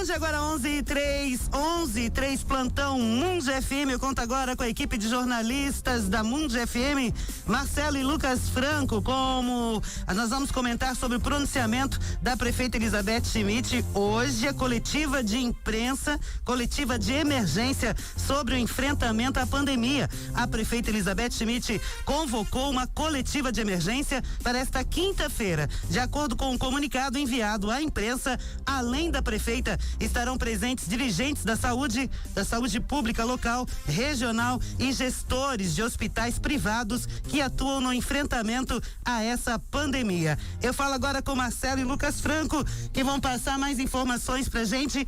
Mundi, agora 11:03, plantão Mundi FM. Eu conto agora com a equipe de jornalistas da Mundi FM, Marcelo e Lucas Franco. Como nós vamos comentar sobre o pronunciamento da prefeita Elizabeth Schmidt hoje, a coletiva de imprensa, coletiva de emergência sobre o enfrentamento à pandemia. A prefeita Elizabeth Schmidt convocou uma coletiva de emergência para esta quinta-feira. De acordo com um comunicado enviado à imprensa, além da prefeita, estarão presentes dirigentes da saúde pública local, regional e gestores de hospitais privados que atuam no enfrentamento a essa pandemia. Eu falo agora com Marcelo e Lucas Franco, que vão passar mais informações pra gente,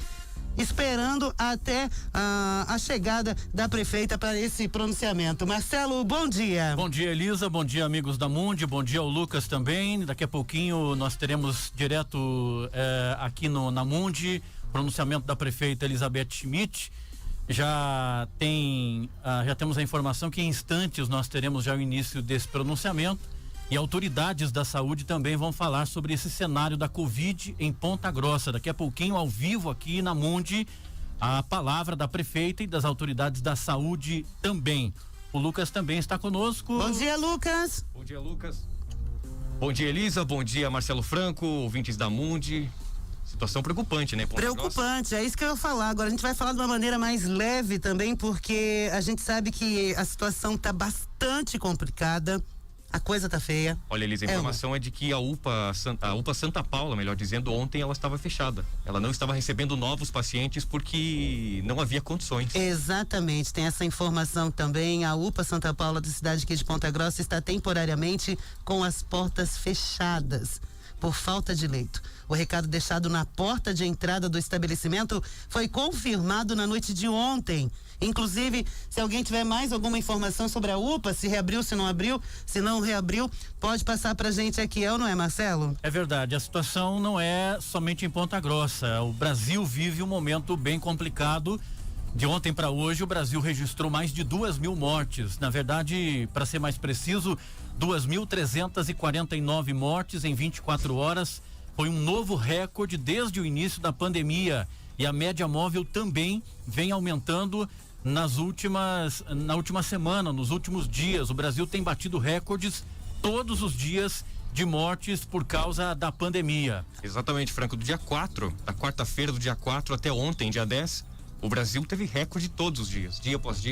esperando até a chegada da prefeita para esse pronunciamento. Marcelo, bom dia. Bom dia, Elisa, bom dia, amigos da Mundi, bom dia ao Lucas também. Daqui a pouquinho nós teremos direto aqui na Mundi, pronunciamento da prefeita Elizabeth Schmidt. Já temos a informação que em instantes nós teremos já o início desse pronunciamento. E autoridades da saúde também vão falar sobre esse cenário da Covid em Ponta Grossa. Daqui a pouquinho, ao vivo aqui na Mundi, a palavra da prefeita e das autoridades da saúde também. O Lucas também está conosco. Bom dia, Lucas. Bom dia, Lucas. Bom dia, Elisa. Bom dia, Marcelo Franco, ouvintes da Mundi. Situação preocupante, né? Preocupante, é isso que eu ia falar. Agora a gente vai falar de uma maneira mais leve também, porque a gente sabe que a situação está bastante complicada. A coisa tá feia. Olha, Elisa, a informação é de que a UPA Santa Paula, melhor dizendo, ontem ela estava fechada. Ela não estava recebendo novos pacientes porque não havia condições. Exatamente, tem essa informação também. A UPA Santa Paula da cidade aqui de Ponta Grossa está temporariamente com as portas fechadas por falta de leito. O recado deixado na porta de entrada do estabelecimento foi confirmado na noite de ontem. Inclusive, se alguém tiver mais alguma informação sobre a UPA, se reabriu, se não abriu, se não reabriu, pode passar pra gente aqui, não é, Marcelo? É verdade, a situação não é somente em Ponta Grossa. O Brasil vive um momento bem complicado. De ontem para hoje, o Brasil registrou mais de 2.000 mortes. Na verdade, para ser mais preciso, 2.349 mortes em 24 horas. Foi um novo recorde desde o início da pandemia. E a média móvel também vem aumentando na última semana, nos últimos dias. O Brasil tem batido recordes todos os dias de mortes por causa da pandemia. Exatamente, Franco. Do dia 4, da quarta-feira do dia 4 até ontem, dia 10, o Brasil teve recorde todos os dias, dia após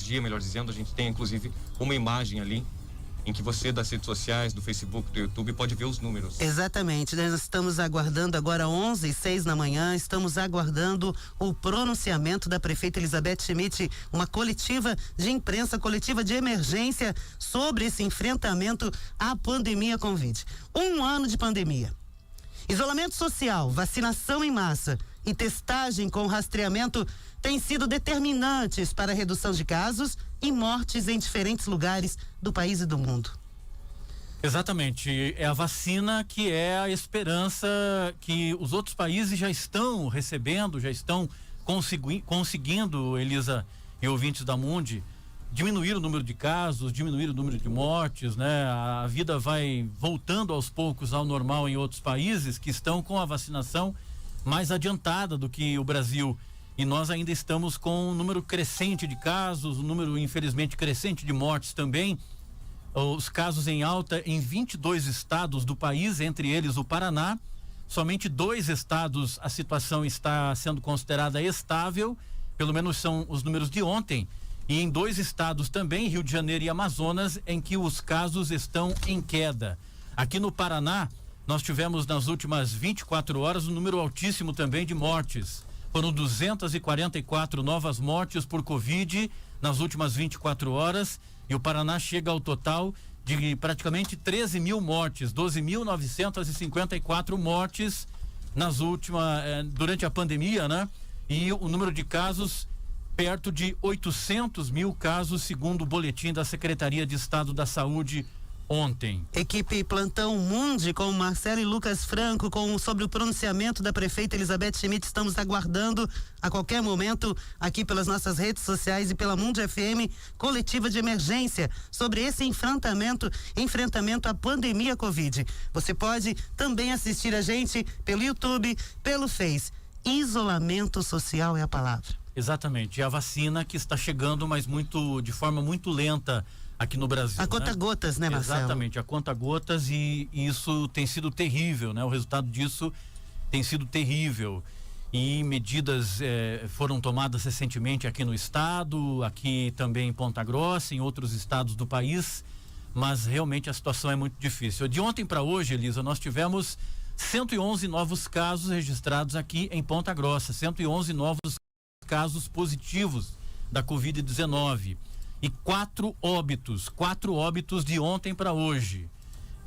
dia, melhor dizendo. A gente tem inclusive uma imagem ali em que você, das redes sociais, do Facebook, do YouTube, pode ver os números. Exatamente, nós estamos aguardando agora 11:06 da manhã, estamos aguardando o pronunciamento da prefeita Elizabeth Schmidt, uma coletiva de imprensa, coletiva de emergência sobre esse enfrentamento à pandemia Covid. 1 ano de pandemia. Isolamento social, vacinação em massa e testagem com rastreamento têm sido determinantes para a redução de casos e mortes em diferentes lugares do país e do mundo. Exatamente, é a vacina que é a esperança que os outros países já estão recebendo, já estão conseguindo, Elisa e ouvintes da Mundi, diminuir o número de casos, diminuir o número de mortes, né? A vida vai voltando aos poucos ao normal em outros países que estão com a vacinação mais adiantada do que o Brasil. E nós ainda estamos com um número crescente de casos, um número infelizmente crescente de mortes também. Os casos em alta em 22 estados do país, entre eles o Paraná. Somente 2 estados a situação está sendo considerada estável, pelo menos são os números de ontem. E em 2 estados também, Rio de Janeiro e Amazonas, em que os casos estão em queda. Aqui no Paraná, nós tivemos nas últimas 24 horas um número altíssimo também de mortes. Foram 244 novas mortes por Covid nas últimas 24 horas e o Paraná chega ao total de praticamente 13.000 mortes, 12.954 mortes durante a pandemia, né? E o número de casos perto de 800.000 casos, segundo o boletim da Secretaria de Estado da Saúde ontem. Equipe Plantão Mundi com Marcelo e Lucas Franco sobre o pronunciamento da prefeita Elizabeth Schmidt. Estamos aguardando a qualquer momento aqui pelas nossas redes sociais e pela Mundi FM, coletiva de emergência sobre esse enfrentamento à pandemia Covid. Você pode também assistir a gente pelo YouTube, pelo Face. isolamento social é a palavra. Exatamente, é a vacina que está chegando, mas de forma muito lenta aqui no Brasil. A conta-gotas, né, Marcelo? Exatamente, a conta-gotas, e isso tem sido terrível, né? O resultado disso tem sido terrível. E medidas foram tomadas recentemente aqui no estado, aqui também em Ponta Grossa, em outros estados do país, mas realmente a situação é muito difícil. De ontem para hoje, Elisa, nós tivemos 111 novos casos registrados aqui em Ponta Grossa, 111 novos casos positivos da Covid-19 e 4 óbitos de ontem para hoje.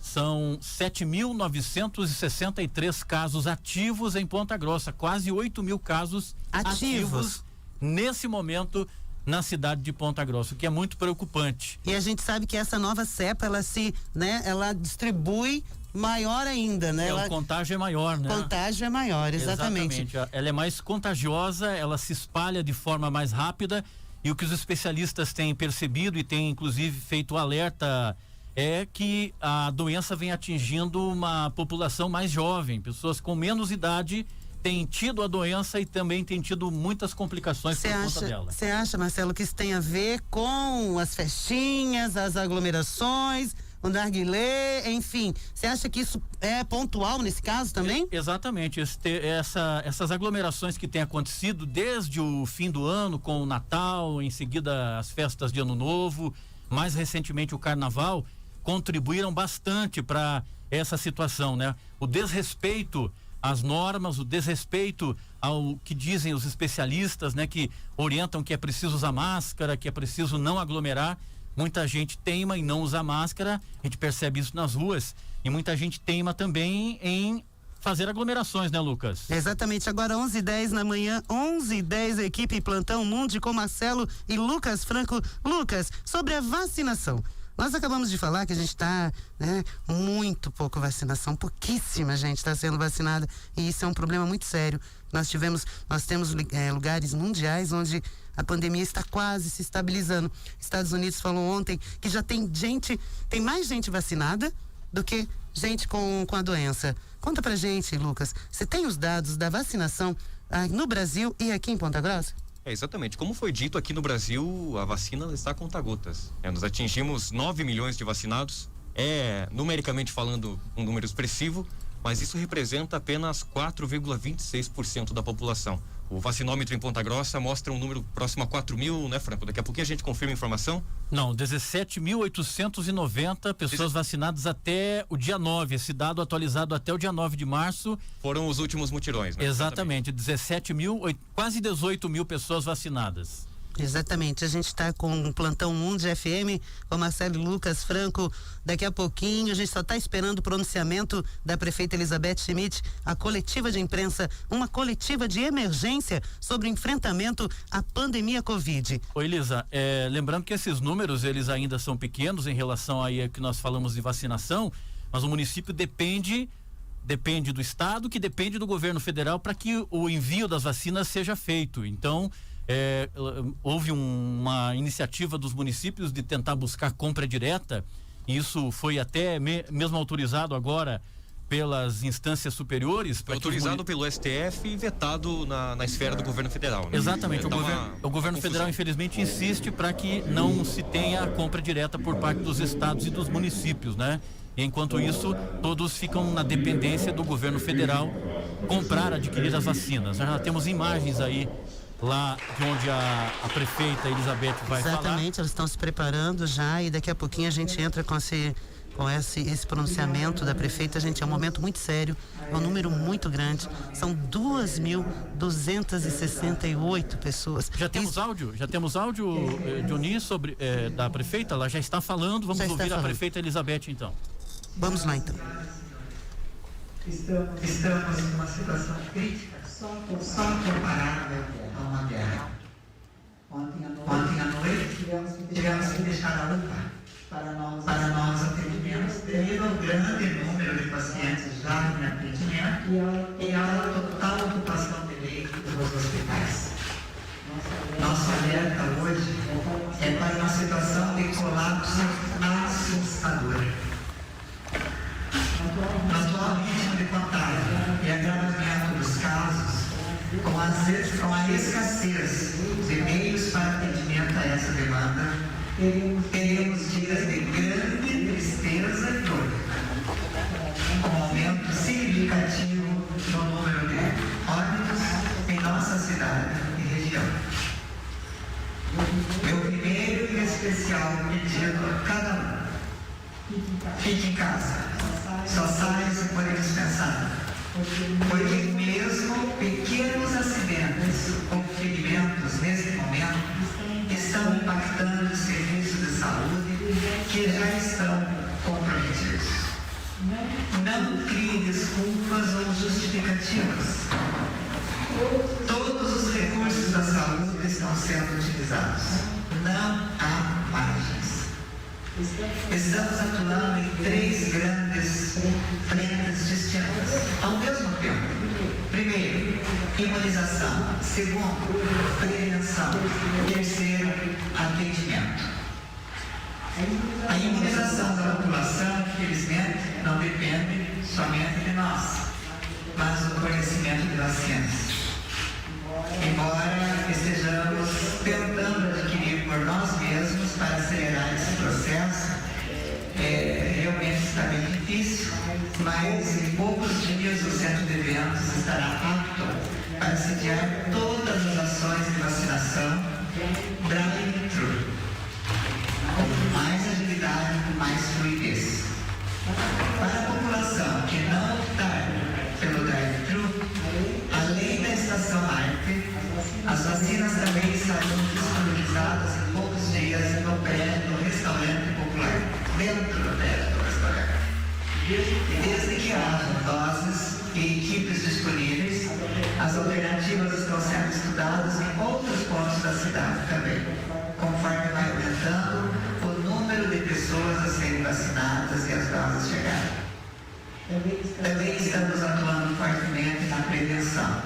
São 7.963 casos ativos em Ponta Grossa, quase 8.000 casos ativos nesse momento na cidade de Ponta Grossa, o que é muito preocupante. E a gente sabe que essa nova cepa, ela distribui maior ainda, né? O contágio é maior, né? O contágio é maior, exatamente. Ela é mais contagiosa, ela se espalha de forma mais rápida, e o que os especialistas têm percebido e têm inclusive feito alerta é que a doença vem atingindo uma população mais jovem, pessoas com menos idade têm tido a doença e também têm tido muitas complicações por conta dela. Você acha, Marcelo, que isso tem a ver com as festinhas, as aglomerações, o narguilé, enfim? Você acha que isso é pontual nesse caso também? Exatamente. Essas aglomerações que têm acontecido desde o fim do ano, com o Natal, em seguida as festas de Ano Novo, mais recentemente o Carnaval, contribuíram bastante para essa situação, né? O desrespeito às normas, o desrespeito ao que dizem os especialistas, né? Que orientam que é preciso usar máscara, que é preciso não aglomerar. Muita gente teima em não usar máscara, a gente percebe isso nas ruas, e muita gente teima também em fazer aglomerações, né, Lucas? Exatamente, agora 11h10 na manhã, 11h10, a equipe Plantão Mundi com Marcelo e Lucas Franco. Lucas, sobre a vacinação. Nós acabamos de falar que a gente está, né, muito pouco vacinação, pouquíssima gente está sendo vacinada, e isso é um problema muito sério. Nós temos lugares mundiais onde a pandemia está quase se estabilizando. Estados Unidos falou ontem que já tem mais gente vacinada do que gente com a doença. Conta pra gente, Lucas, você tem os dados da vacinação no Brasil e aqui em Ponta Grossa? Exatamente. Como foi dito, aqui no Brasil, a vacina está a conta-gotas. Nós atingimos 9 milhões de vacinados. Numericamente falando, um número expressivo, mas isso representa apenas 4,26% da população. O vacinômetro em Ponta Grossa mostra um número próximo a 4.000, né, Franco? Daqui a pouquinho a gente confirma a informação. Não, 17.890 pessoas vacinadas até o dia 9. Esse dado atualizado até o dia 9 de março. Foram os últimos mutirões, né? Exatamente, 17.000, quase 18.000 pessoas vacinadas. Exatamente, a gente está com o Plantão Mundi FM, com Marcelo e Lucas Franco. Daqui a pouquinho, a gente só está esperando o pronunciamento da prefeita Elizabeth Schmidt, a coletiva de imprensa, uma coletiva de emergência sobre o enfrentamento à pandemia Covid. Ô Elisa, lembrando que esses números, eles ainda são pequenos em relação aí a que nós falamos de vacinação, mas o município depende do estado, que depende do governo federal para que o envio das vacinas seja feito. Então, houve uma iniciativa dos municípios de tentar buscar compra direta, e isso foi até mesmo autorizado agora pelas instâncias superiores. Autorizado pelo STF e vetado na esfera do governo federal, né? Exatamente, o governo federal infelizmente insiste para que não se tenha a compra direta por parte dos estados e dos municípios, né? E enquanto isso, todos ficam na dependência do governo federal adquirir as vacinas. Nós já temos imagens aí lá de onde a prefeita Elizabeth vai falar. Exatamente, elas estão se preparando já, e daqui a pouquinho a gente entra com esse pronunciamento da prefeita. Gente, é um momento muito sério, é um número muito grande, são 2.268 pessoas. Já temos áudio, Johnny, sobre da prefeita, ela já está falando, vamos ouvir a prefeita Elizabeth então. Vamos lá então. Estamos em uma situação crítica, só comparada a uma guerra. Ontem à noite tivemos que deixar a UPA para novos atendimentos, devido ao grande número de pacientes já em atendimento e à total ocupação de leitos dos hospitais. Nosso alerta hoje é para uma situação de colapso assustador. No atual ritmo de contágio e agravamento dos casos, com a escassez de meios para atendimento a essa demanda, teremos dias de grande tristeza e dor, com aumento significativo no número de óbitos em nossa cidade e região. Meu primeiro e especial pedido a cada um: fique em casa, só saia se for dispensado, porque mesmo pequenos acidentes ou ferimentos nesse momento estão impactando os serviços de saúde que já estão comprometidos. Não crie desculpas ou justificativas. Todos os recursos da saúde estão sendo utilizados. Não há margens. Estamos atuando em 3 grandes frentes distintas ao mesmo tempo. Primeiro, imunização. Segundo, prevenção. Terceiro, atendimento. A imunização da população, infelizmente, não depende somente de nós, mas do conhecimento de vacinas. Embora estejamos tentando adquirir por nós mesmos para acelerar esse processo, realmente está bem difícil, mas em poucos dias o centro de eventos estará apto para sediar todas as ações de vacinação drive-thru, com mais agilidade e mais fluidez. Para a população que não optar pelo drive-thru, além da Estação Arte, as vacinas também estarão disponibilizadas em poucos dias no prédio do restaurante popular, dentro do prédio do restaurante. Desde que haja doses e equipes disponíveis, as alternativas estão sendo estudadas em outros pontos da cidade também, conforme vai aumentando o número de pessoas a serem vacinadas e as doses chegarem. Também estamos atuando fortemente na prevenção,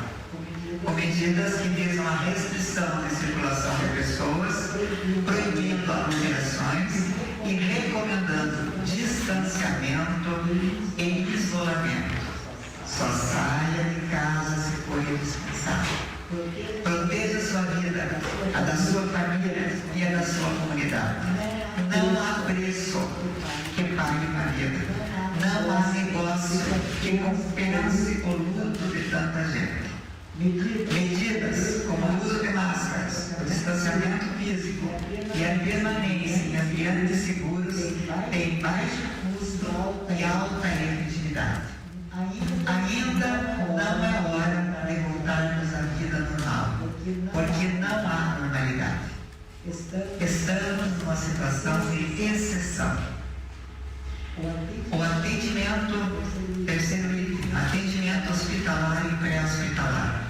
com medidas que visam a restrição de circulação de pessoas, proibindo aglomerações e recomendando distanciamento e isolamento. Só saia de casa se for indispensável. Proteja sua vida, a da sua família e a da sua comunidade. Não há preço que pague uma vida. Não há negócio que compense o luto de tanta gente. Medidas como o uso de máscaras, o distanciamento físico e a permanência em ambientes seguros têm baixo custo e alta efetividade. Ainda não é hora de voltarmos à vida normal, porque não há normalidade. Estamos numa situação de exceção. O atendimento, terceiro item, atendimento hospitalar e pré-hospitalar.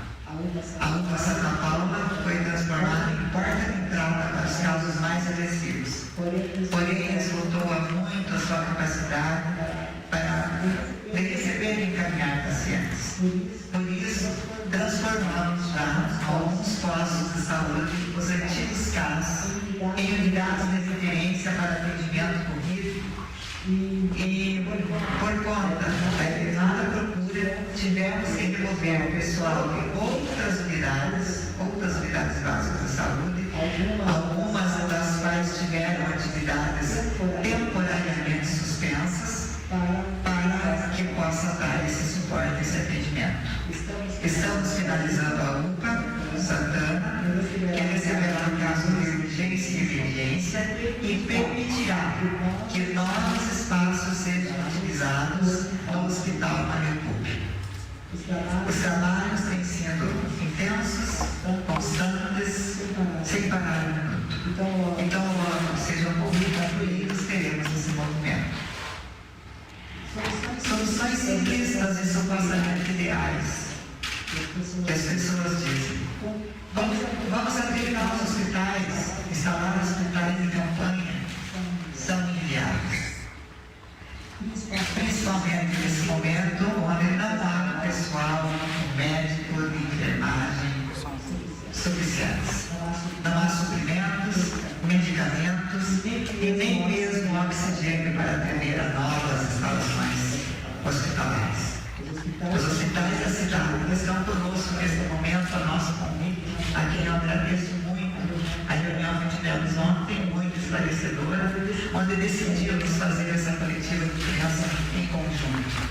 A UPA Santa Paula foi transformada em porta de entrada para os casos mais agressivos. Porém, esgotou há muito a sua capacidade para receber e encaminhar pacientes. Por isso, transformamos já alguns postos de saúde, os antigos CAS, em unidades de referência para atendimento Covid. E por conta da elevada procura, tivemos que remover o pessoal de outras unidades básicas de saúde, algumas das quais tiveram atividades temporariamente suspensas, para que possa dar esse suporte, esse atendimento. Estamos finalizando a UPA Santana, que receberá um caso de urgência e emergência e permitirá que novos espaços sejam utilizados no Hospital Mário Público. Os trabalhos têm sido intensos, constantes, sem parar um minuto. Então, logo sejam concluídos, teremos esse movimento. Soluções simplistas e supostamente ideais, que as pessoas dizem. Vamos abrir novos hospitais, instalar hospitais de campanha, são inviáveis. Principalmente nesse momento, onde não há pessoal médico de enfermagem suficientes. Não há suprimentos, medicamentos e nem mesmo oxigênio para atender a novas instalações hospitalares. Os hospitais da cidade estão conosco nesse momento, a nosso convite. Aqui eu agradeço muito a reunião que tivemos ontem, muito esclarecedora, onde decidimos fazer essa coletiva de imprensa em conjunto.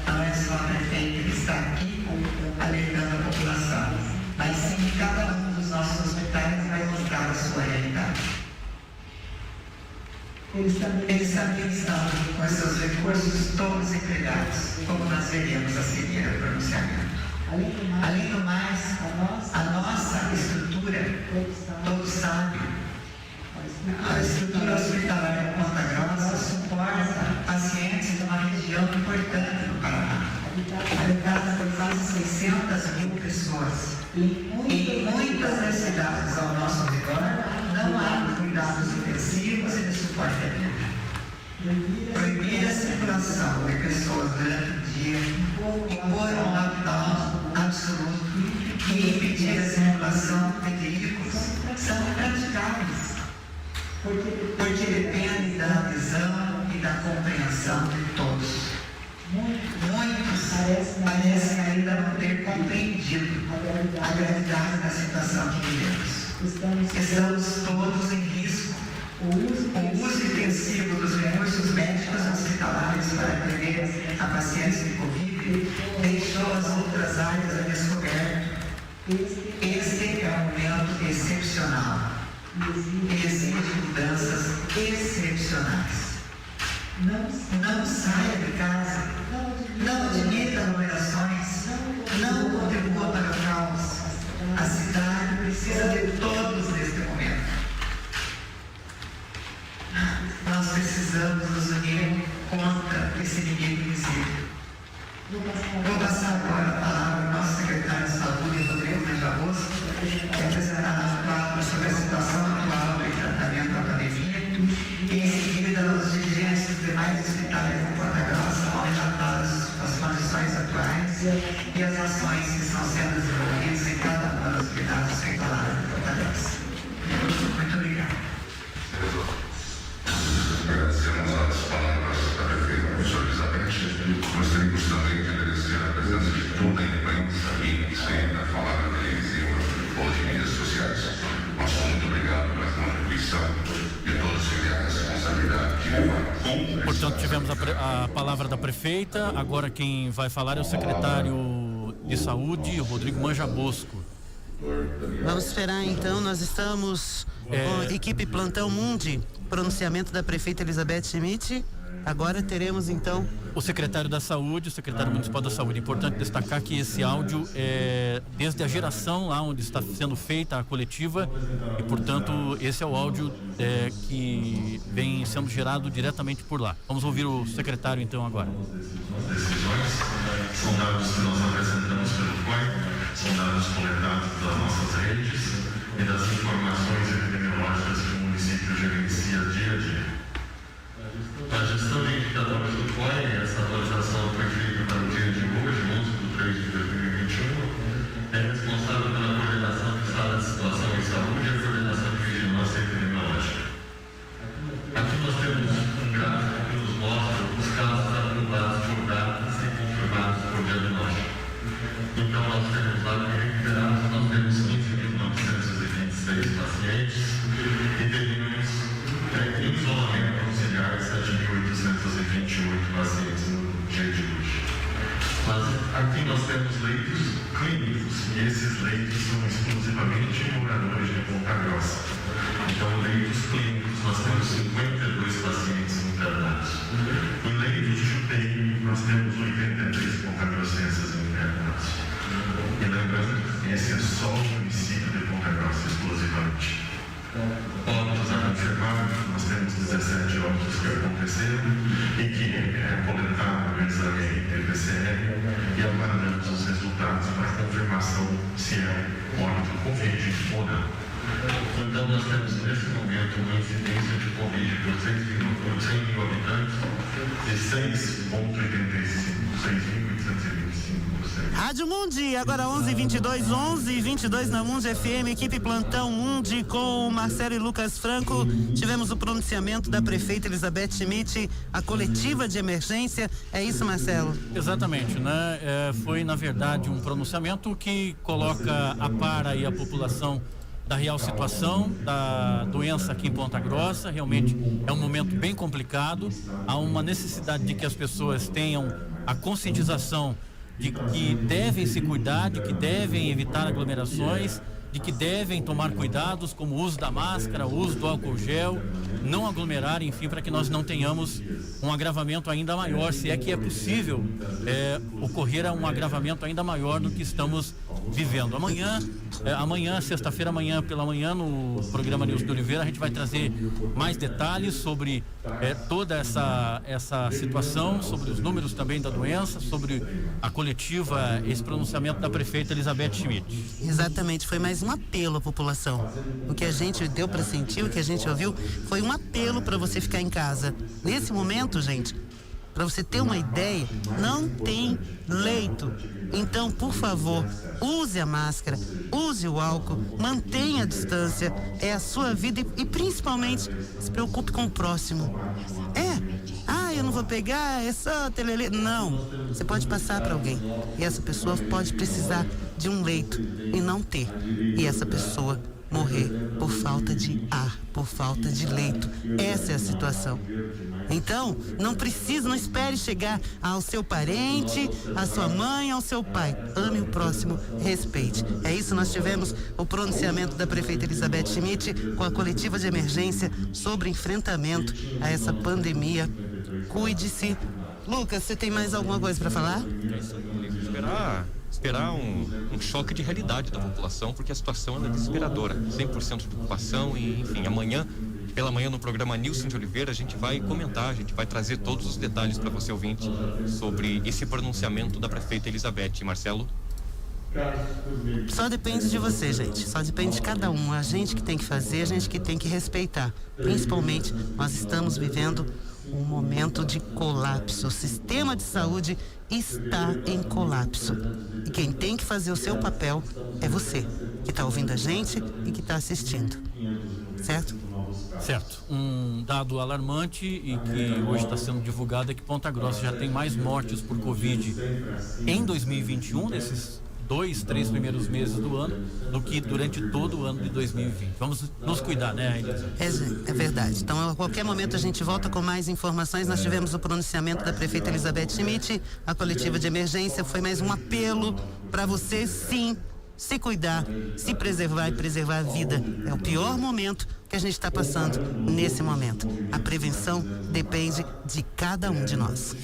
Não é só a prefeita que está aqui alertando a população, mas sim cada um dos nossos hospitais vai mostrar a sua realidade. Eles também estão com seus recursos todos empregados, como nós veremos a seguir o pronunciamento. Além do mais, a nossa estrutura, todos sabem, a estrutura hospitalar de Ponta Grossa suporta pacientes de uma região importante no Paraná, habitada por quase 600 mil pessoas. Em muitas das cidades ao nosso redor não há cuidados intensivos e de suporte à vida. Proibir a circulação de pessoas durante o dia, impor um lockdown absoluto e impedir a circulação de veículos são impraticáveis, porque depende da adesão e da compreensão de todos. Muitos parecem ainda não ter compreendido a gravidade da situação que vivemos. Estamos todos em risco. O uso intensivo dos recursos médicos hospitalares para atender a pacientes de Covid deixou as outras áreas a descoberto. Este é um momento excepcional e exige mudanças excepcionais. Não saia de casa, não admita aglomerações, não contribua para o caos. A cidade precisa de todos neste momento. Nós precisamos nos unir contra esse inimigo invisível. Vou passar agora a palavra ao nosso secretário de Saúde, Rodrigo Manjabosco, que apresentará um quadro sobre a situação atual do tratamento da pandemia e, em seguida, os dirigentes dos demais hospitais de Ponta Grossa vão relatar as condições atuais e as ações que estão sendo desenvolvidas em cada uma das unidades hospitalares de Ponta Grossa. Muito obrigado. Agradecemos as palavras da prefeita professora Elizabeth. Gostaríamos também de agradecer a presença de toda a imprensa e sempre a falar na televisiva ou de mídias sociais. Nosso muito obrigado pela contribuição de todos que têm a responsabilidade de levar. Portanto, tivemos a palavra da prefeita. Agora quem vai falar é o secretário de Saúde, Rodrigo Manjabosco. Vamos esperar então, nós estamos com a equipe Plantão Mundi, pronunciamento da prefeita Elizabeth Schmidt. Agora teremos então o secretário da Saúde, o secretário municipal da Saúde. Importante destacar que esse áudio é desde a geração lá onde está sendo feita a coletiva e, portanto, esse é o áudio que vem sendo gerado diretamente por lá. Vamos ouvir o secretário então agora. Decisões são dados que nós apresentamos pelo COI, são dados coletados das nossas redes e das informações epidemiológicas que o município gerencia dia a dia. A gestão de indicadores do COI, essa atualização foi feita para o dia de hoje, 11/3 de 2021, é responsável pela coordenação do estado de situação em saúde e a coordenação de vigilância epidemiológica. Aqui nós temos um gráfico que nos mostra os casos acumulados por datas e confirmados por diagnóstico. Então nós temos lá que recuperados, nós temos 15.926 pacientes e teríamos em isolamento auxiliar 7.828 pacientes no dia de hoje. Mas aqui nós temos leitos clínicos e esses leitos são exclusivamente moradores de Ponta Grossa. Então, leitos clínicos, nós temos 52 pacientes internados. Em leitos de UTI, nós temos 83 pontagrossenses internados. E lembrando que esse é só o município de Ponta Grossa exclusivamente. Óbitos a confirmar, nós temos 17 óbitos que aconteceram e que é coletado o exame RT-PCR e aguardamos os resultados para confirmação se é óbito Covid ou não. Então, nós temos nesse momento uma incidência de Covid por 100 mil habitantes de 6,825%. Rádio Mundi, agora 11h22, 11h22 na Mundi FM, equipe Plantão Mundi com Marcelo e Lucas Franco. Tivemos o pronunciamento da prefeita Elizabeth Schmidt, a coletiva de emergência. É isso, Marcelo? Exatamente, né? Foi, na verdade, um pronunciamento que coloca a par aí a população da real situação da doença aqui em Ponta Grossa. Realmente é um momento bem complicado. Há uma necessidade de que as pessoas tenham a conscientização de que devem se cuidar, de que devem evitar aglomerações, de que devem tomar cuidados como o uso da máscara, o uso do álcool gel, não aglomerar, enfim, para que nós não tenhamos um agravamento ainda maior, se é que é possível ocorrer um agravamento ainda maior do que estamos vivendo. Amanhã, sexta-feira, amanhã pela manhã, no programa Nilson de Oliveira, a gente vai trazer mais detalhes sobre toda essa situação, sobre os números também da doença, sobre a coletiva, esse pronunciamento da prefeita Elizabeth Schmidt. Exatamente, foi mais um apelo à população. O que a gente deu para sentir, o que a gente ouviu, foi um apelo para você ficar em casa. Nesse momento, gente, para você ter uma ideia, não tem leito. Então, por favor, use a máscara, use o álcool, mantenha a distância, é a sua vida e principalmente se preocupe com o próximo. Eu não vou pegar, é só telele. Não, você pode passar para alguém e essa pessoa pode precisar de um leito e não ter. E essa pessoa morrer por falta de ar, por falta de leito. Essa é a situação. Então, não espere chegar ao seu parente, à sua mãe, ao seu pai. Ame o próximo, respeite. É isso, nós tivemos o pronunciamento da prefeita Elizabeth Schmidt com a coletiva de emergência sobre enfrentamento a essa pandemia. Cuide-se. Lucas, você tem mais alguma coisa para falar? Esperar um choque de realidade da população, porque a situação é desesperadora. 100% de ocupação e, enfim, pela manhã no programa Nilson de Oliveira, a gente vai comentar, a gente vai trazer todos os detalhes para você ouvinte sobre esse pronunciamento da prefeita Elizabeth. Marcelo? Só depende de você, gente. Só depende de cada um. A gente que tem que fazer, a gente que tem que respeitar. Principalmente, nós estamos vivendo um momento de colapso. O sistema de saúde está em colapso. E quem tem que fazer o seu papel é você, que está ouvindo a gente e que está assistindo. Certo? Certo. Um dado alarmante e que hoje está sendo divulgado é que Ponta Grossa já tem mais mortes por Covid em 2021, nesses 2-3 primeiros meses do ano, do que durante todo o ano de 2020. Vamos nos cuidar, né, Elisa? É verdade. Então, a qualquer momento a gente volta com mais informações. Nós tivemos o pronunciamento da prefeita Elizabeth Schmidt, a coletiva de emergência foi mais um apelo para você, sim, se cuidar, se preservar e preservar a vida. É o pior momento que a gente está passando nesse momento. A prevenção depende de cada um de nós.